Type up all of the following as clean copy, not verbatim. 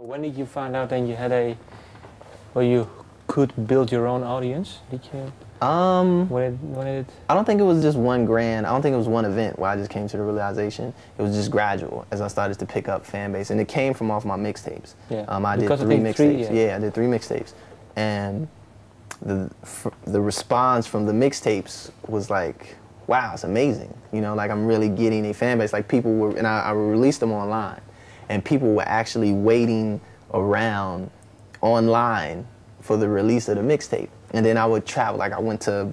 When did you find out that you had or you could build your own audience? Did you? When it? I don't think it was just one grand. I don't think it was one event where I just came to the realization. It was just gradual as I started to pick up fan base, and it came from off my mixtapes. Yeah. I did three mixtapes. Yeah, I did 3 mixtapes, and the response from the mixtapes was like, wow, it's amazing. You know, like I'm really getting a fan base. Like people were, and I released them online, and people were actually waiting around online for the release of the mixtape. And then I would travel, like I went to,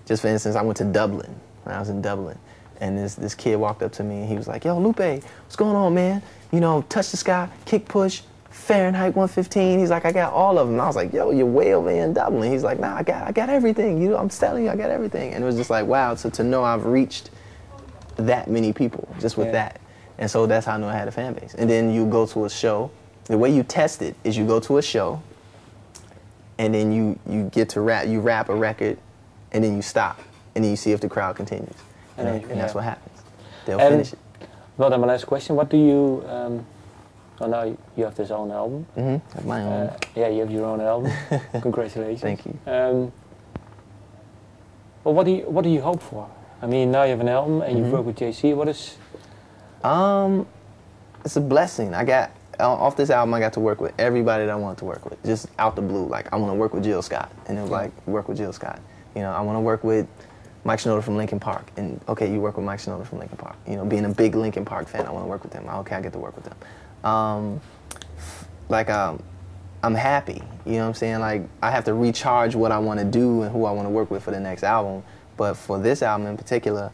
just for instance, I went to Dublin, when I was in Dublin. And this kid walked up to me and he was like, yo, Lupe, what's going on, man? You know, Touch the Sky, Kick Push, Fahrenheit 115. He's like, I got all of them. And I was like, yo, you're way over in Dublin. He's like, nah, I got everything. You know, I'm telling you, I got everything. And it was just like, wow, so to know I've reached that many people just with that. And so that's how I knew I had a fan base. And then you go to a show. The way you test it is you go to a show, and then you get to rap a record, and then you stop, and then you see if the crowd continues. And that's what happens. They'll finish it. Well, then my last question, what do you, well now you have this own album. I have my own. Yeah, you have your own album. Congratulations. Thank you. Well, what do you hope for? I mean, now you have an album, and you've worked with JC. What is? It's a blessing. Off this album, I got to work with everybody that I wanted to work with, just out the blue. Like, I want to work with Jill Scott, and it was like, work with Jill Scott. You know, I want to work with Mike Shinoda from Linkin Park, and okay, you work with Mike Shinoda from Linkin Park. You know, being a big Linkin Park fan, I want to work with them. Okay, I get to work with them. I'm happy, you know what I'm saying? Like, I have to recharge what I want to do and who I want to work with for the next album, but for this album in particular,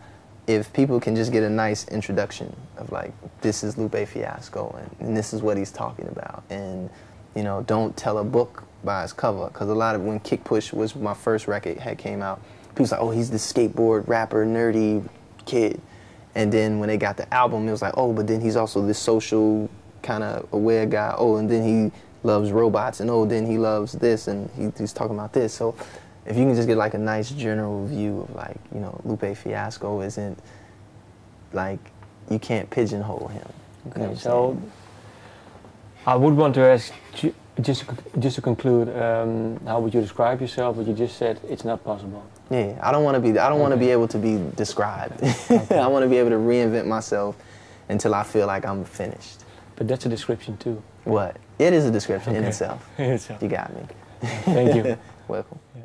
if people can just get a nice introduction of like, this is Lupe Fiasco and this is what he's talking about, and you know, don't tell a book by its cover, because a lot of, when Kick Push was my first record had came out, people was like, oh, he's this skateboard rapper nerdy kid, and then when they got the album, it was like, oh, but then he's also this social kind of aware guy, oh, and then he loves robots, and oh, then he loves this, and he's talking about this. So if you can just get like a nice general view of like, you know, Lupe Fiasco isn't like, you can't pigeonhole him. Okay, so I would want to ask, just to conclude, how would you describe yourself? But you just said it's not possible. Yeah, I don't want to be able to be described. I want to be able to reinvent myself until I feel like I'm finished. But that's a description too. What? It is a description in itself. You got me. Thank you. Welcome. Yeah.